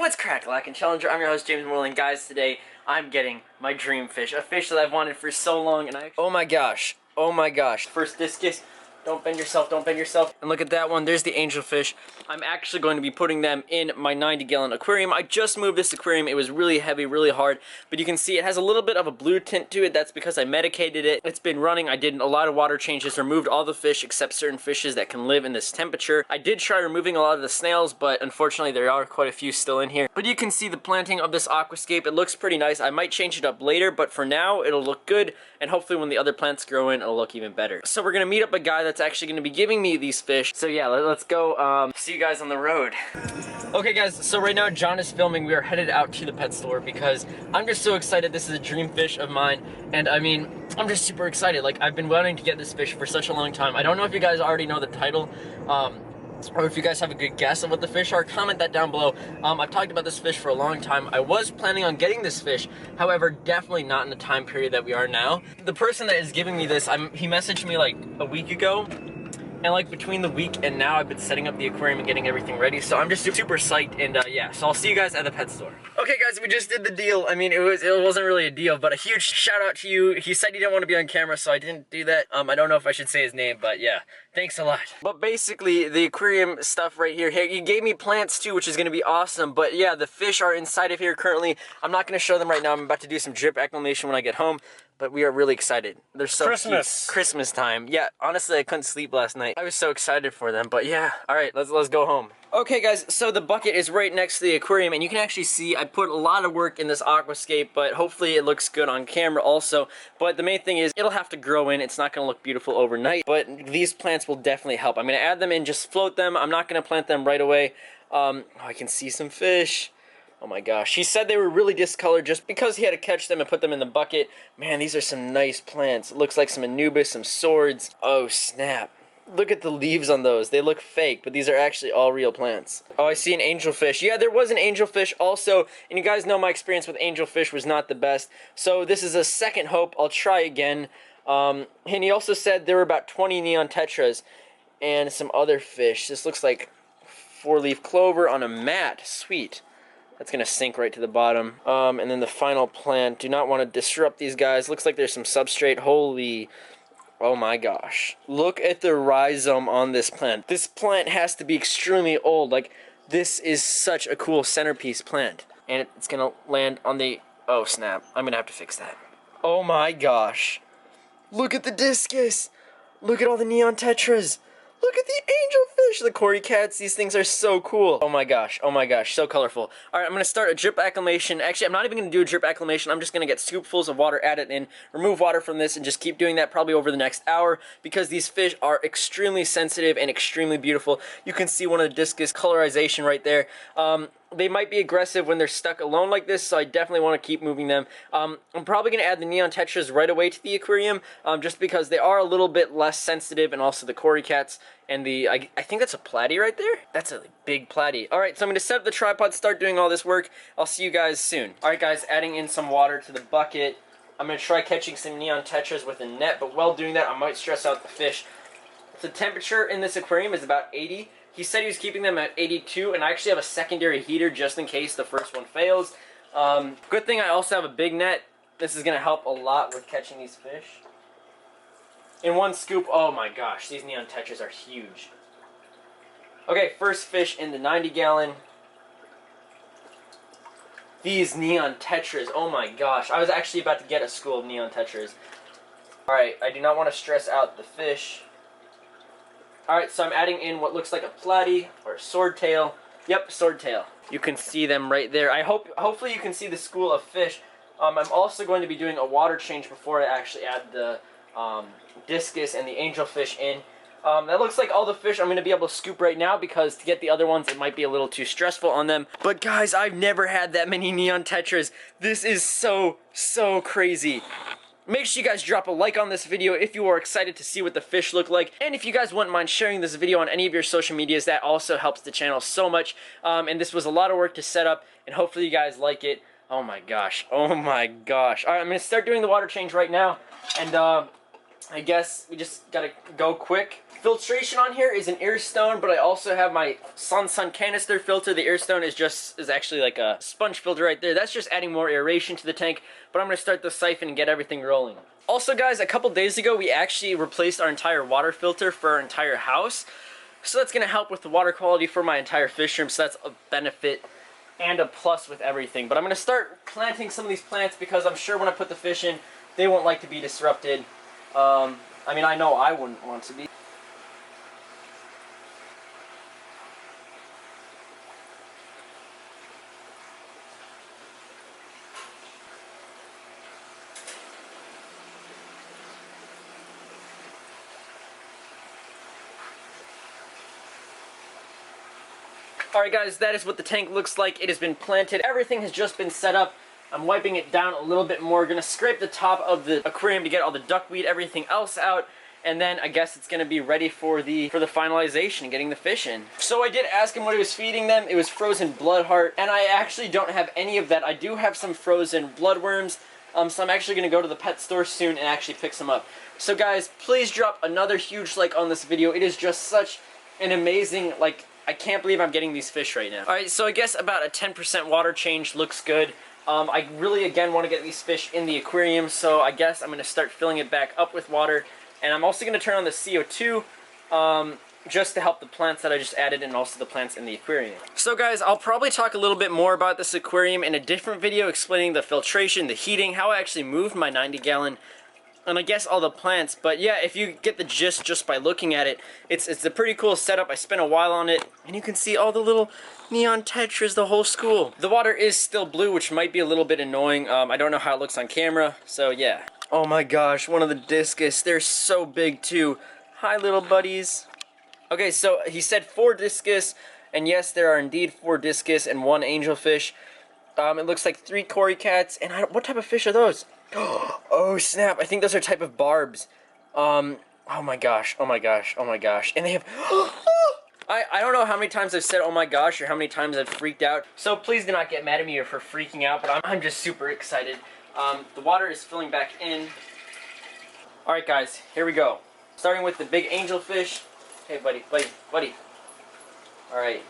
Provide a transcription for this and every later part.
What's crack-a-lack and Challenger? I'm your host, James Moreland. Guys, today I'm getting my dream fish. A fish that I've wanted for so long, and oh my gosh. First discus. Don't bend yourself, don't bend yourself. And look at that one, there's the angelfish. I'm actually going to be putting them in my 90-gallon aquarium. I just moved this aquarium. It was really heavy, really hard, but you can see it has a little bit of a blue tint to it. That's because I medicated it. It's been running. I did a lot of water changes, removed all the fish except certain fishes that can live in this temperature. I did try removing a lot of the snails, but unfortunately there are quite a few still in here. But you can see the planting of this aquascape. It looks pretty nice. I might change it up later, but for now it'll look good, and hopefully when the other plants grow in, it'll look even better. So we're gonna meet up a guy that's actually gonna be giving me these fish. So yeah, let's go see you guys on the road. Okay guys, so right now John is filming. We are headed out to the pet store because I'm just so excited. This is a dream fish of mine, and I mean, I'm just super excited. Like, I've been wanting to get this fish for such a long time. I don't know if you guys already know the title, or if you guys have a good guess of what the fish are, comment that down below. I've talked about this fish for a long time. I was planning on getting this fish, however, definitely not in the time period that we are now. The person that is giving me this, he messaged me like a week ago, and like between the week and now I've been setting up the aquarium and getting everything ready, so I'm just super psyched. And yeah, so I'll see you guys at the pet store. Okay guys, we just did the deal. I mean, it wasn't really a deal, but a huge shout out to you. He said he didn't want to be on camera, so I didn't do that. I don't know if I should say his name, but yeah, thanks a lot. But basically, the aquarium stuff right here, he gave me plants too, which is gonna be awesome. But yeah, the fish are inside of here currently. I'm not gonna show them right now. I'm about to do some drip acclimation when I get home. But we are really excited. They're so Christmas. Cute. Christmas time. Yeah, honestly, I couldn't sleep last night. I was so excited for them. But yeah, all right, let's go home. Okay guys, so the bucket is right next to the aquarium, and you can actually see I put a lot of work in this aquascape, but hopefully it looks good on camera also. But the main thing is it'll have to grow in. It's not going to look beautiful overnight, but these plants will definitely help. I'm going to add them in, just float them. I'm not going to plant them right away. Oh, I can see some fish. Oh my gosh, he said they were really discolored just because he had to catch them and put them in the bucket. Man, these are some nice plants. It looks like some Anubis, some swords. Oh snap. Look at the leaves on those. They look fake, but these are actually all real plants. Oh, I see an angelfish. Yeah, there was an angelfish also, and you guys know my experience with angelfish was not the best. So this is a second hope. I'll try again. And he also said there were about 20 neon tetras and some other fish. This looks like 4-leaf clover on a mat. Sweet. That's going to sink right to the bottom. And then the final plant. Do not want to disrupt these guys. Looks like there's some substrate. Holy... oh my gosh. Look at the rhizome on this plant. This plant has to be extremely old. Like, this is such a cool centerpiece plant. And it's going to land on the... oh snap. I'm going to have to fix that. Oh my gosh. Look at the discus. Look at all the neon tetras. Look at the angelfish, the cory cats. These things are so cool. Oh my gosh, so colorful. All right, I'm gonna start a drip acclimation. Actually, I'm not even gonna do a drip acclimation. I'm just gonna get scoopfuls of water, add it in, remove water from this, and just keep doing that probably over the next hour because these fish are extremely sensitive and extremely beautiful. You can see one of the discus colorization right there. They might be aggressive when they're stuck alone like this, so I definitely want to keep moving them. I'm probably going to add the neon tetras right away to the aquarium, just because they are a little bit less sensitive, and also the cory cats and the, I think that's a platy right there? That's a big platy. Alright, so I'm going to set up the tripod, start doing all this work. I'll see you guys soon. Alright guys, adding in some water to the bucket. I'm going to try catching some neon tetras with a net, but while doing that, I might stress out the fish. The temperature in this aquarium is about 80. He said he was keeping them at 82, and I actually have a secondary heater just in case the first one fails. Good thing I also have a big net. This is going to help a lot with catching these fish. In one scoop, oh my gosh, these neon tetras are huge. Okay, first fish in the 90-gallon. These neon tetras, oh my gosh. I was actually about to get a school of neon tetras. Alright, I do not want to stress out the fish. Alright, so I'm adding in what looks like a platy or a swordtail. Yep, swordtail. You can see them right there. Hopefully you can see the school of fish. I'm also going to be doing a water change before I actually add the discus and the angelfish in. That looks like all the fish I'm going to be able to scoop right now because to get the other ones it might be a little too stressful on them. But guys, I've never had that many neon tetras. This is so crazy. Make sure you guys drop a like on this video if you are excited to see what the fish look like. And if you guys wouldn't mind sharing this video on any of your social medias, that also helps the channel so much. And this was a lot of work to set up, and hopefully you guys like it. Oh my gosh. Oh my gosh. Alright, I'm going to start doing the water change right now. And I guess we just gotta go quick. Filtration on here is an Airstone, but I also have my Sun canister filter. The Airstone is actually like a sponge filter right there. That's just adding more aeration to the tank, but I'm gonna start the siphon and get everything rolling. Also guys, a couple days ago we actually replaced our entire water filter for our entire house. So that's gonna help with the water quality for my entire fish room, so that's a benefit and a plus with everything. But I'm gonna start planting some of these plants because I'm sure when I put the fish in, they won't like to be disrupted. I mean, I know I wouldn't want to be. Alright guys, that is what the tank looks like. It has been planted. Everything has just been set up. I'm wiping it down a little bit more. Gonna scrape the top of the aquarium to get all the duckweed, everything else out. And then I guess it's gonna be ready for the finalization and getting the fish in. So I did ask him what he was feeding them. It was frozen bloodheart, and I actually don't have any of that. I do have some frozen bloodworms. So I'm actually gonna go to the pet store soon and actually pick some up. So guys, please drop another huge like on this video. It is just such an amazing, like, I can't believe I'm getting these fish right now. Alright, so I guess about a 10% water change looks good. I really, again, want to get these fish in the aquarium, so I guess I'm going to start filling it back up with water. And I'm also going to turn on the CO2 just to help the plants that I just added and also the plants in the aquarium. So guys, I'll probably talk a little bit more about this aquarium in a different video explaining the filtration, the heating, how I actually moved my 90-gallon, and I guess all the plants. But yeah, if you get the gist just by looking at it, it's a pretty cool setup. I spent a while on it, and you can see all the little neon tetras, the whole school. The water is still blue, which might be a little bit annoying. I don't know how it looks on camera, so yeah. Oh my gosh, one of the discus. They're so big too. Hi little buddies. Okay, so he said 4 discus, and yes, there are indeed 4 discus and 1 angelfish. It looks like 3 cory cats, and what type of fish are those? Oh snap, I think those are a type of barbs. Oh my gosh, oh my gosh, oh my gosh. And they have... I don't know how many times I've said oh my gosh or how many times I've freaked out. So please do not get mad at me for freaking out, but I'm just super excited. The water is filling back in. Alright guys, here we go. Starting with the big angelfish. Hey buddy, buddy. Alright.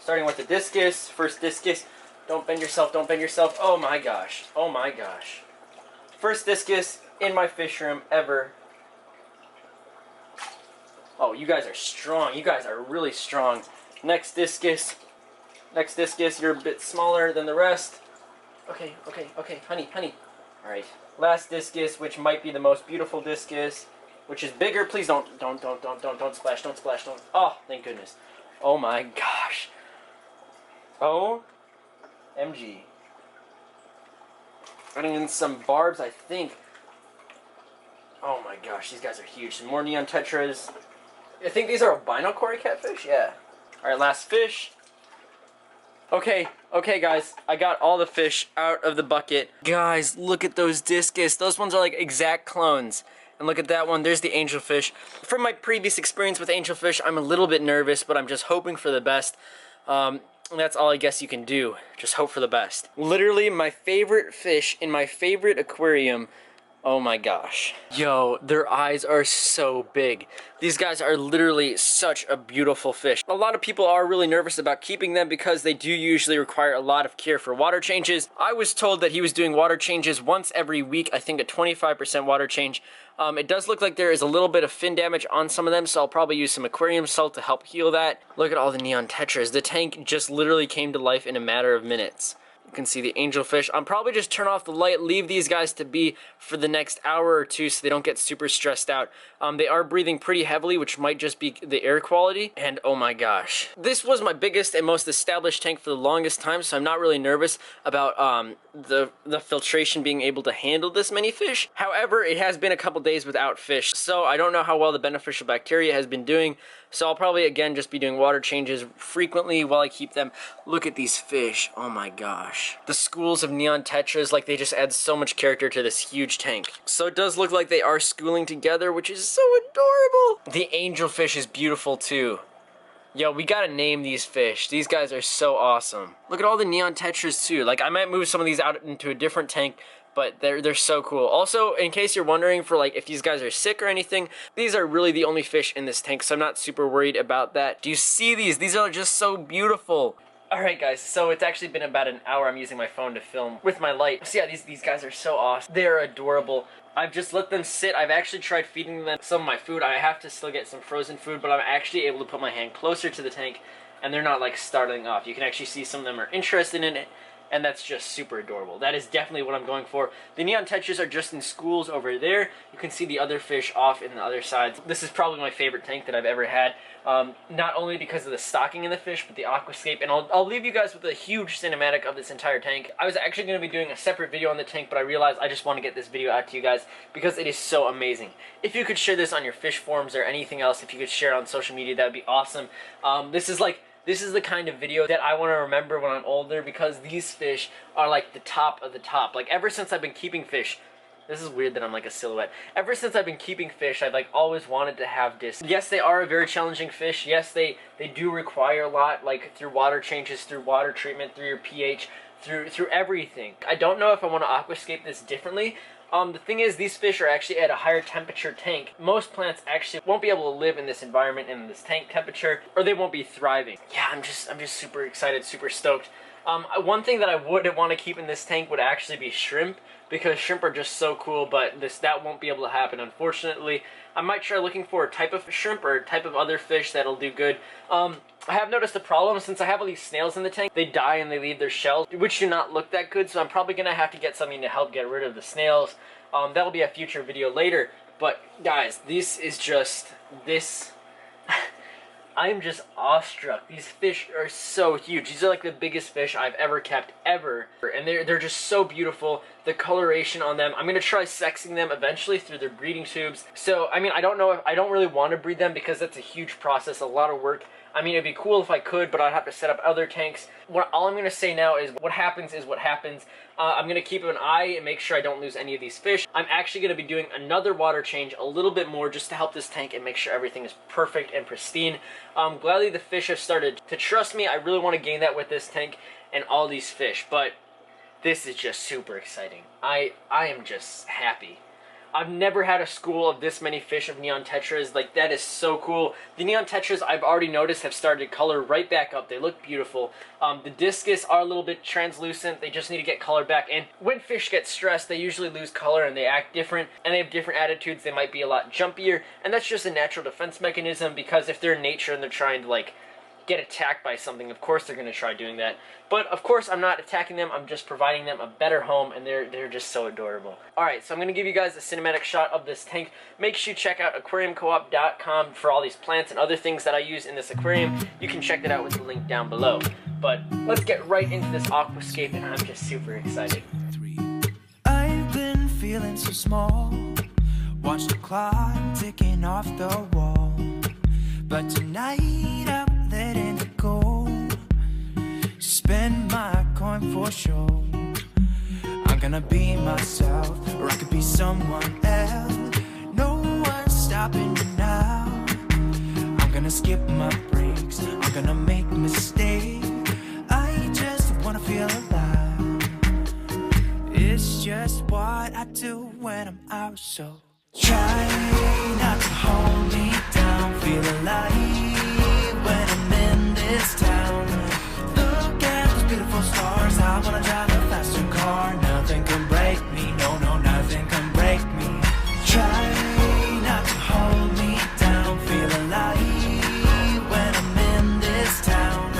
Starting with the discus, first discus. Don't bend yourself, don't bend yourself. Oh my gosh, oh my gosh. First discus in my fish room ever. Oh, you guys are strong. You guys are really strong. Next discus. Next discus, you're a bit smaller than the rest. Okay, honey. Alright. Last discus, which might be the most beautiful discus, which is bigger. Please don't splash, don't splash, don't. Oh, thank goodness. Oh my gosh. OMG. Running in some barbs, I think. Oh my gosh, these guys are huge. Some more neon tetras. I think these are albino cory catfish, yeah. Alright, last fish. Okay, guys, I got all the fish out of the bucket. Guys, look at those discus. Those ones are like exact clones. And look at that one, there's the angelfish. From my previous experience with angelfish, I'm a little bit nervous, but I'm just hoping for the best. And that's all I guess you can do, just hope for the best. Literally, my favorite fish in my favorite aquarium. Oh my gosh. Yo, their eyes are so big. These guys are literally such a beautiful fish. A lot of people are really nervous about keeping them because they do usually require a lot of care for water changes. I was told that he was doing water changes once every week, I think a 25% water change. It does look like there is a little bit of fin damage on some of them, so I'll probably use some aquarium salt to help heal that. Look at all the neon tetras. The tank just literally came to life in a matter of minutes. You can see the angelfish. I'll probably just turn off the light, leave these guys to be for the next hour or two so they don't get super stressed out. They are breathing pretty heavily, which might just be the air quality. And oh my gosh. This was my biggest and most established tank for the longest time, so I'm not really nervous about the filtration being able to handle this many fish. However, it has been a couple days without fish, so I don't know how well the beneficial bacteria has been doing. So I'll probably, again, just be doing water changes frequently while I keep them. Look at these fish. Oh my gosh. The schools of neon tetras, like they just add so much character to this huge tank. So it does look like they are schooling together, which is so adorable. The angelfish is beautiful too. Yo, we gotta name these fish. These guys are so awesome. Look at all the neon tetras too. Like, I might move some of these out into a different tank, but they're so cool. Also, in case you're wondering for like if these guys are sick or anything, these are really the only fish in this tank, so I'm not super worried about that. Do you see these? These are just so beautiful. Alright guys, so it's actually been about an hour. I'm using my phone to film with my light. So yeah, these guys are so awesome. They're adorable. I've just let them sit. I've actually tried feeding them some of my food. I have to still get some frozen food, but I'm actually able to put my hand closer to the tank and they're not like startling off. You can actually see some of them are interested in it, and that's just super adorable. That is definitely what I'm going for. The neon tetras are just in schools over there. You can see the other fish off in the other side. This is probably my favorite tank that I've ever had. Not only because of the stocking in the fish, but the aquascape. And I'll leave you guys with a huge cinematic of this entire tank. I was actually going to be doing a separate video on the tank, but I realized I just want to get this video out to you guys because it is so amazing. If you could share this on your fish forums or anything else, if you could share it on social media, that would be awesome. This is the kind of video that I want to remember when I'm older, because these fish are like the top of the top. Like ever since I've been keeping fish, this is weird that I'm like a silhouette. Ever since I've been keeping fish, I've like always wanted to have this. Yes, they are a very challenging fish. Yes, they do require a lot, like through water changes, through water treatment, through your pH, through everything. I don't know if I want to aquascape this differently. The thing is, these fish are actually at a higher temperature tank. Most plants actually won't be able to live in this environment, in this tank temperature, or they won't be thriving. Yeah, I'm just super excited, super stoked. One thing that I would want to keep in this tank would actually be shrimp, because shrimp are just so cool, but that won't be able to happen, unfortunately. I might try looking for a type of shrimp or a type of other fish that'll do good. I have noticed a problem since I have all these snails in the tank. They die and they leave their shells, which do not look that good, so I'm probably going to have to get something to help get rid of the snails. That'll be a future video later, but guys, I am just awestruck. These fish are so huge. These are like the biggest fish I've ever kept, ever. And they're just so beautiful. The coloration on them. I'm going to try sexing them eventually through their breeding tubes. So, I mean, I don't really want to breed them because that's a huge process, a lot of work. I mean, it'd be cool if I could, but I'd have to set up other tanks. All I'm going to say now is what happens is what happens. I'm going to keep an eye and make sure I don't lose any of these fish. I'm actually going to be doing another water change a little bit more just to help this tank and make sure everything is perfect and pristine. Gladly the fish have started to trust me. I really want to gain that with this tank and all these fish, but this is just super exciting. I am just happy. I've never had a school of this many fish of neon tetras. Like, that is so cool. The neon tetras, I've already noticed, have started to color right back up. They look beautiful. The discus are a little bit translucent. They just need to get color back. And when fish get stressed, they usually lose color and they act different. And they have different attitudes. They might be a lot jumpier. And that's just a natural defense mechanism, because if they're in nature and they're trying to, like, get attacked by something, of course they're going to try doing that. But of course I'm not attacking them, I'm just providing them a better home, and they're just so adorable. Alright, so I'm going to give you guys a cinematic shot of this tank. Make sure you check out aquariumcoop.com for all these plants and other things that I use in this aquarium. You can check that out with the link down below. But let's get right into this aquascape, and I'm just super excited. I've been feeling so small. Watch the clock ticking off the wall. But tonight I'm letting it go. Spend my coin for sure. I'm gonna be myself, or I could be someone else. No one's stopping me now. I'm gonna skip my breaks, I'm gonna make mistakes. I just wanna feel alive. It's just what I do when I'm out, so try not to hold me down. Feel alive when I'm in this town. Look at those beautiful stars. I wanna drive a faster car. Nothing can break me, no, nothing can break me. Try not to hold me down. Feel alive when I'm in this town.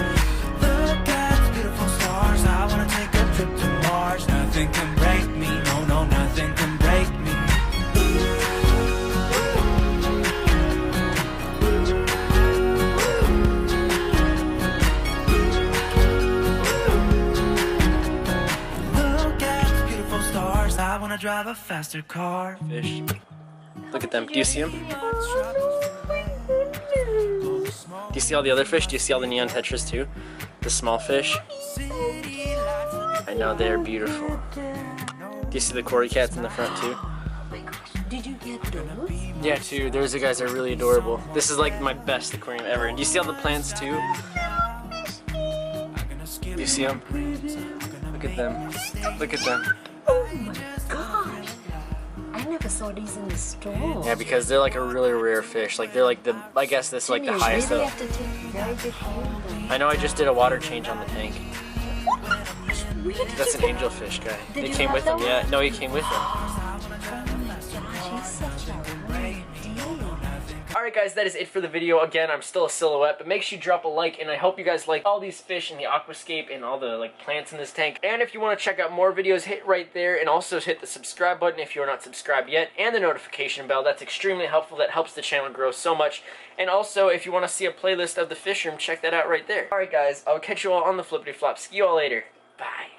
Look at those beautiful stars. I wanna take a trip to Mars. Nothing can break me, no, nothing can break me. I wanna drive a faster car. Fish. Look at them. Do you see them? Do you see all the other fish? Do you see all the neon tetras too? The small fish? I know, they're beautiful. Do you see the cory cats in the front too? Did you get those? Yeah, too. Those guys are really adorable. This is like my best aquarium ever. And do you see all the plants too? Do you see them? Look at them. Look at them. Oh my gosh! I never saw these in the store. Yeah, because they're like a really rare fish. Like they're like the, I guess this is like the You highest really of. have to take very good care of them. I know I just did a water change on the tank. Where did That's you an get- angelfish guy. Did He you came have with him. that Yeah, one? no, he came with him. She's such a great deal. Alright guys, that is it for the video. Again, I'm still a silhouette, but make sure you drop a like, and I hope you guys like all these fish in the aquascape and all the like plants in this tank. And if you want to check out more videos, hit right there, and also hit the subscribe button if you're not subscribed yet, and the notification bell. That's extremely helpful. That helps the channel grow so much. And also, if you want to see a playlist of the fish room, check that out right there. Alright guys, I'll catch you all on the flippity flop. See you all later. Bye.